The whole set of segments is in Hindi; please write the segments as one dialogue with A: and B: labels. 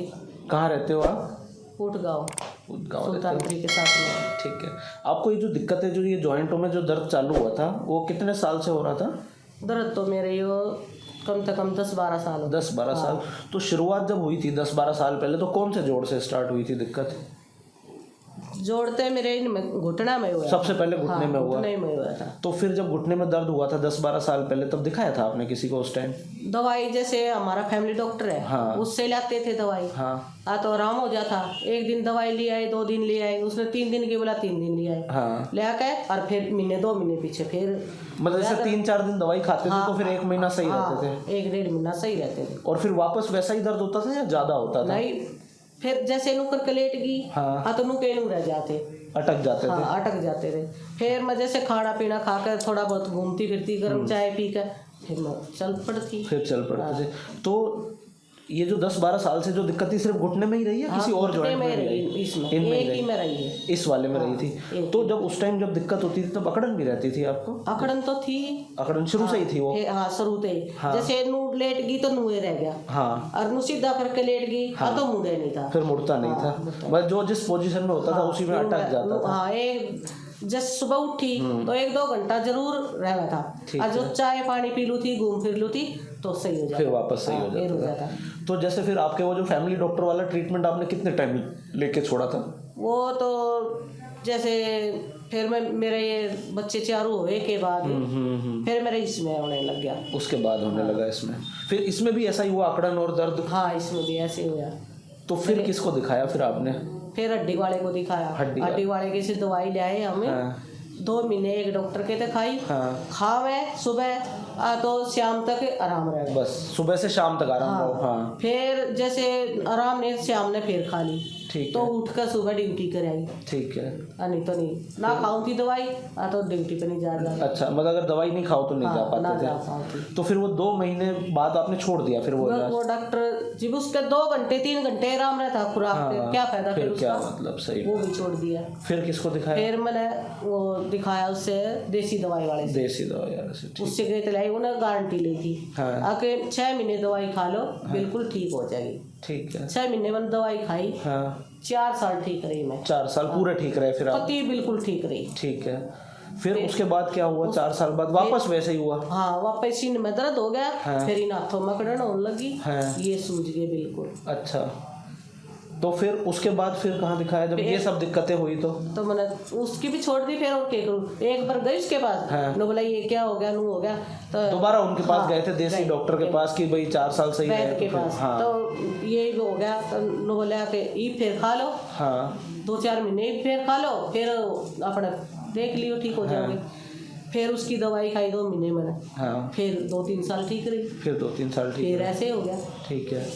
A: थी।
B: कहाँ रहते हो आप?
A: ऊटगांव
B: गाँव
A: सुल्तानपुरी के साथ में।
B: ठीक है। आपको ये जो दिक्कत है, जो ये जॉइंटों में जो दर्द चालू हुआ था, वो कितने साल से हो रहा था?
A: दर्द तो मेरे यो कम से कम 10-12 साल हो।
B: 10-12 साल। तो शुरुआत जब हुई थी 10-12 साल पहले, तो कौन से जोड़ से स्टार्ट हुई थी दिक्कत?
A: जोड़ते मेरे इनमें घुटना में हुआ।
B: सबसे पहले घुटने में हुआ?
A: घुटने में हुआ था।
B: तो फिर जब घुटने में दर्द हुआ था 10-12 साल पहले, तब दिखाया था आपने किसी को उस टाइम?
A: दवाई जैसे हमारा फैमिली डॉक्टर है,
B: हाँ।
A: उससे लाते थे दवाई।
B: हाँ
A: तो आराम हो जाता। एक दिन दवाई ले आए, 2 दिन ले आए, उसने 3 दिन की बोला, 3 दिन ले आए।
B: हाँ।
A: ले आके और फिर महीने 2 महीने पीछे फिर
B: मतलब जैसे 3-4 दिन दवाई खाते थे तो फिर 1 महीना सही रहते थे?
A: 1-1.5 महीना सही रहते थे।
B: और फिर वापस वैसा ही दर्द होता था या ज्यादा होता था?
A: नहीं, फिर जैसे नु करके लेट गई।
B: हाँ।
A: तो नु के नु रह जाते,
B: अटक जाते थे?
A: अटक जाते थे। फिर मैं जैसे खाना पीना खाकर थोड़ा बहुत घूमती फिरती, गर्म चाय पी कर फिर मैं चल पड़ती।
B: फिर चल पड़ते थे। तो ये जो 10-12 साल से जो दिक्कत थी, सिर्फ घुटने में ही रही है? किसी और जॉइंट में रही?
A: इसमें
B: इनमें
A: एक ही में रही है।
B: इस वाले में रही थी। तो जब उस टाइम जब दिक्कत होती थी तब अकड़न भी रहती थी आपको?
A: अकड़न तो थी।
B: अकड़न शुरू से ही थी वो?
A: हाँ, शुरू से। जैसे नू लेट गई तो नुए रह गया।
B: हाँ।
A: और नू सीधा करके लेट गई तो मुड़े नहीं था।
B: फिर मुड़ता नहीं था, बस जो जिस पोजीशन में होता था उसी में अटक जाता था।
A: हाँ, एक जैसे सुबह उठी तो 1-2 घंटा जरूर रहना था। और जो चाय पानी पी लू थी, घूम फिर लू थी, तो सही हो जाता।
B: फिर वापस सही हो जाता। तो जैसे फिर आपके वो जो फैमिली डॉक्टर वाला ट्रीटमेंट आपने कितने टाइम लेके छोड़ा था?
A: वो तो जैसे फिर मैं मेरे ये बच्चे चारों हुए के बाद फिर मेरे इसमें होने लग गया।
B: उसके बाद होने लगा इसमें? फिर इसमें भी ऐसा ही हुआ, अकड़न और दर्द?
A: हाँ, इसमें भी ऐसे हुआ।
B: तो फिर किसको दिखाया फिर आपने?
A: फिर हड्डी वाले को दिखाया। हड्डी वाले के से दवाई ले आए हमें। 2 महीने एक डॉक्टर के दिखाई। खावे सुबह तो शाम तक आराम रहेगा।
B: बस सुबह से शाम तक आराम रहो। हाँ।
A: फिर जैसे आराम नहीं, शाम ने फिर खा ली।
B: ठीक
A: तो
B: है।
A: उठकर सुबह ड्यूटी कर आई।
B: ठीक है।
A: नहीं तो नहीं ना खाऊं थी दवाई तो ड्यूटी पे नहीं जा रहा।
B: अच्छा, मतलब अगर दवाई नहीं खाओ तो नहीं जा पाते थे? तो फिर वो 2 महीने बाद आपने छोड़ दिया फिर वो
A: डॉक्टर जी? उसके 2 घंटे 3 घंटे आराम रहता खुराक पे, क्या फायदा फिर
B: क्या
A: उसका?
B: मतलब सही।
A: वो भी छोड़ दिया।
B: फिर किसको दिखाया?
A: फिर मैंने वो दिखाया उससे देसी दवाई वाले से।
B: देसी दवाई वाले से?
A: उससे गई तलाई, उन्हें गारंटी ली थी आके 6 महीने दवाई खा लो, बिल्कुल ठीक हो जाएगी।
B: ठीक है।
A: 6 महीने मैंने दवाई खाई। 4 साल ठीक रही मैं।
B: 4 साल पूरे ठीक रहे फिर आप?
A: पति बिल्कुल ठीक रही।
B: ठीक है। फिर उसके बाद क्या हुआ? 4 साल बाद वापस वैसे ही हुआ?
A: हाँ, वापस सीने में दर्द हो गया। फिर इन हाथों में अकड़न होने लगी। ये सूज गए बिल्कुल।
B: अच्छा, तो फिर उसके बाद फिर कहाँ दिखाया जब ये सब दिक्कतें हुई? तो
A: मैंने उसकी भी छोड़ दी। फिर और क्या करूँ, एक बार गई उसके पास। नो बोला ये क्या हो गया, नू हो गया। तो
B: दोबारा उनके पास गए थे, देसी डॉक्टर के पास, कि भाई 4 साल सही रहे
A: के पास। तो ये हो गया तो नो बोला कि ये फिर खा लो। 2-4 महीने फिर खा लो, फिर अपना देख लियो ठीक हो जाओगे। फिर उसकी दवाई खाई 2 महीने मैंने। फिर 2-3 साल ठीक रही।
B: फिर 2-3 साल ठीक?
A: फिर ऐसे हो गया।
B: ठीक है।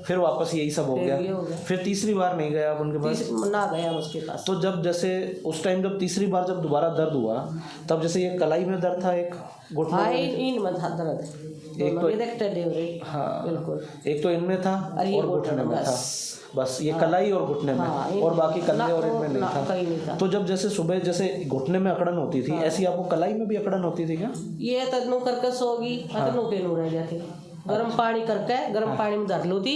B: फिर वापस यही सब हो गया। फिर तीसरी बार नहीं गया आप उनके पास?
A: ना गया उसके पास।
B: तो जब जैसे उस टाइम जब तीसरी बार जब दोबारा दर्द हुआ, तब जैसे ये कलाई में दर्द था, एक घुटने में?
A: इनमें था दर्द।
B: एक तो
A: बिल्कुल।
B: एक तो इनमें था और घुटने में था। बस ये कलाई और घुटने में, और बाकी कंधे और इनमें नहीं था। तो जब जैसे सुबह जैसे घुटने में अकड़न होती थी, ऐसी आपको कलाई में भी अकड़न होती थी क्या?
A: ये तनु करके सोगी, तनु के नू रह जाते। गर्म पानी करके गर्म पानी में धर लो थी।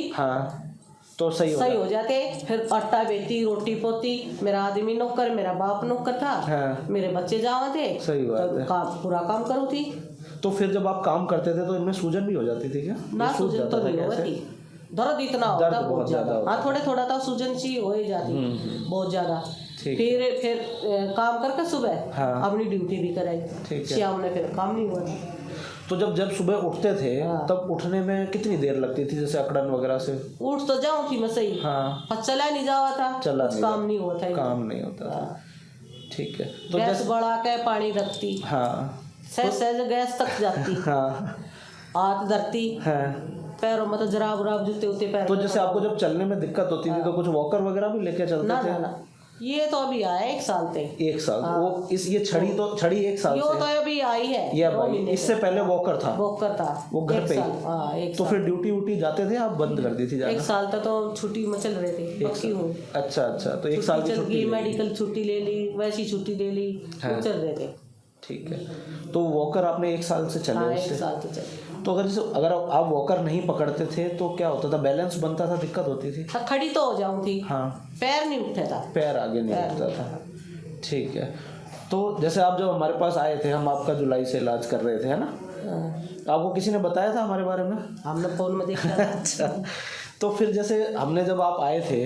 B: तो सही
A: हो जाते। फिर आटा बेती, रोटी पोती। मेरा आदमी नौकर, मेरा बाप नौकर था। मेरे बच्चे जावा थे।
B: सही बात है।
A: पूरा काम करो थी।
B: तो फिर जब आप काम करते थे तो इनमें सूजन भी हो जाती थी क्या?
A: ना, सूजन तो नहीं होती। दर्द इतना होता बहुत ज्यादा। हाँ, थोड़ा था सूजन सी हो ही जाती बहुत ज्यादा। फिर काम करके सुबह अपनी ड्यूटी भी कराई। शाम में फिर काम नहीं हुआ।
B: तो जब सुबह उठते थे तब उठने में कितनी देर लगती थी, जैसे अकड़न वगैरह से? उठ
A: तो जाऊँ थी मैं सही। पर चला नहीं जावा था। काम नहीं होता।
B: काम नहीं होता था। ठीक है।
A: तो गैस बढ़ा के पानी रखती। सहज गैस तक जाती। हाथ धरती। पैरों में तो जराब जूते उते पैर।
B: तो जैसे आपको जब चलने में दिक्कत होती थी तो कुछ वॉकर वगैरह भी लेके चलते थे?
A: ना, ये तो अभी आया 1 साल से।
B: 1 साल? वो ये छड़ी 1 साल से?
A: तो अभी आई है।
B: ये भाई इससे पहले वॉकर था? वो घर पे? तो फिर ड्यूटी वूटी जाते थे आप? बंद कर दी थी जाना?
A: 1 साल तक तो छुट्टी में चल रहे थे। पक्की हूँ।
B: अच्छा, तो 1 साल की छुट्टी?
A: मेडिकल छुट्टी ले ली, वैसी छुट्टी ले ली, चल रहे थे।
B: ठीक है। तो वॉकर आपने 1 साल से चले?
A: 1 साल से चले।
B: तो अगर आप वॉकर नहीं पकड़ते थे तो क्या होता था, बैलेंस बनता था, दिक्कत होती थी?
A: खड़ी तो हो जाऊँ थी।
B: हाँ,
A: पैर नहीं उठता था,
B: पैर आगे नहीं उठता था। ठीक है। तो जैसे आप जब हमारे पास आए थे, हम आपका जुलाई से इलाज कर रहे थे, है ना? आपको किसी ने बताया था हमारे बारे में?
A: हमने फोन में देखा।
B: अच्छा, तो फिर जैसे हमने जब आप आए थे,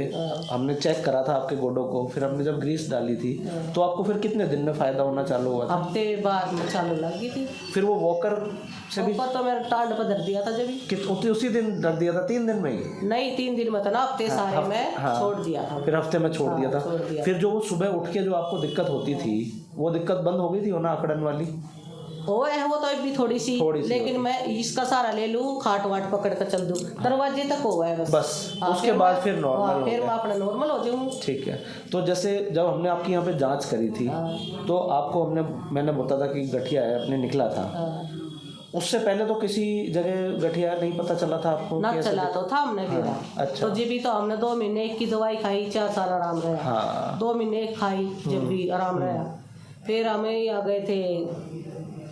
B: हमने चेक करा था आपके गोडों को, फिर हमने जब ग्रीस डाली थी, तो आपको फिर कितने दिन में फ़ायदा होना चालू हुआ था?
A: हफ्ते बाद में चालू लग गई थी।
B: फिर वो वॉकर से भी
A: तो मेरा टांड पर धर दिया था जब
B: उसी दिन रख दिया था, 3 दिन में ही?
A: नहीं, 3 दिन में था ना, हफ्ते सारे में छोड़ दिया था।
B: फिर हफ्ते में छोड़ दिया था। फिर जो वो सुबह उठ के जो आपको दिक्कत होती थी, वो दिक्कत बंद हो गई थी ना, अकड़न वाली?
A: वो तो अभी थोड़ी सी लेकिन मैं इसका सहारा ले लूं, खाट वाट पकड़ कर चल दूं, दरवाजे तक हो गया बस।
B: उसके बाद फिर नॉर्मल,
A: फिर मैं अपना नॉर्मल हो जाऊं।
B: ठीक है। तो जैसे जब हमने आपकी यहाँ पे जांच करी थी, तो आपको मैंने बताया था कि गठिया है, अपने निकला था। उससे पहले तो किसी जगह गठिया नहीं पता चला था आपको?
A: ना चला तो था हमने फिर।
B: अच्छा।
A: तो जब भी तो हमने 2 महीने की दवाई खाई, 4 साल आराम रहा। 2 महीने खाई, जब भी आराम रहा। फिर हमें आ गए थे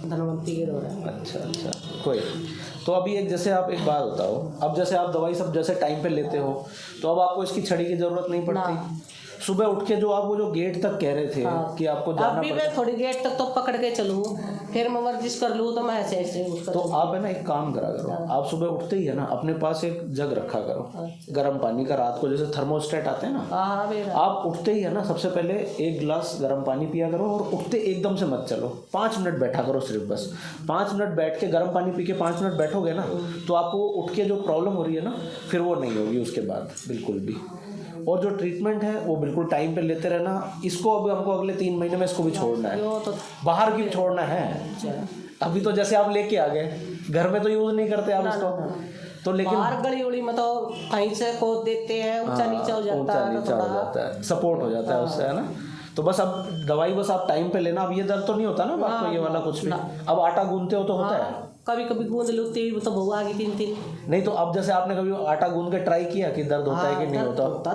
A: धनवंती के दौरे।
B: अच्छा, कोई। तो अभी जैसे आप एक बात बताओ, अब जैसे आप दवाई सब जैसे टाइम पे लेते हो, तो अब आपको इसकी छड़ी की जरूरत नहीं पड़ती? सुबह उठ के जो आप वो जो गेट तक कह रहे थे कि आपको जाना
A: पड़ता, मैं थोड़ी गेट तक तो पकड़ के चलूँ, फिर मैं वर्जिश कर लूँ तो मैं ऐसे
B: तो आप है ना एक काम करा करो, आप सुबह उठते ही है ना अपने पास एक जग रखा करो गर्म पानी का, रात को जैसे थर्मोस्टेट आते हैं ना, आप उठते ही है ना सबसे पहले 1 गिलास गर्म पानी पिया करो, और उठते एकदम से मत चलो, 5 मिनट बैठा करो सिर्फ, बस 5 मिनट बैठ के गर्म पानी पी के 5 मिनट बैठोगे ना, तो आपको उठ के जो प्रॉब्लम हो रही है ना, फिर वो नहीं होगी उसके बाद बिल्कुल भी। और जो ट्रीटमेंट है वो बिल्कुल टाइम पे लेते रहना। इसको अब हमको अगले 3 महीने में इसको भी छोड़ना है, बाहर की भी छोड़ना है। अभी तो जैसे आप लेके आ गए, घर में तो यूज नहीं करते आप इसको, तो लेकिन
A: बाहर गली उड़ी में तो कहीं से खोद देते हैं, ऊंचा नीचा हो जाता
B: है, सपोर्ट हो जाता है उससे, है ना? तो बस अब दवाई बस आप टाइम पे लेना। अब ये दर्द तो नहीं होता ना आपको, ये वाला कुछ भी? अब आटा गूंदते हो तो होता है?
A: कभी कभी गूंद लेती तो बहु आ गई 3
B: नहीं, तो अब जैसे आपने कभी आटा गूंद के ट्राई किया कि दर्द होता है कि नहीं होता?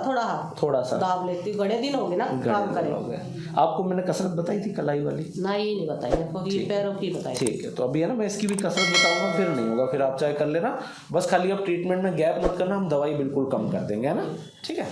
B: थोड़ा सा दाब लेती, घड़े दिन हो गए ना काम करे। आपको मैंने कसरत बताई थी कलाई वाली? नहीं बताई, ये पैरों की बताई। ठीक है, तो अभी है ना मैं इसकी भी कसरत बताऊंगा, फिर नहीं होगा, फिर आप चाहे कर लेना, बस खाली अब ट्रीटमेंट में गैप मत करना, हम दवाई बिल्कुल कम कर देंगे, है ना? ठीक है।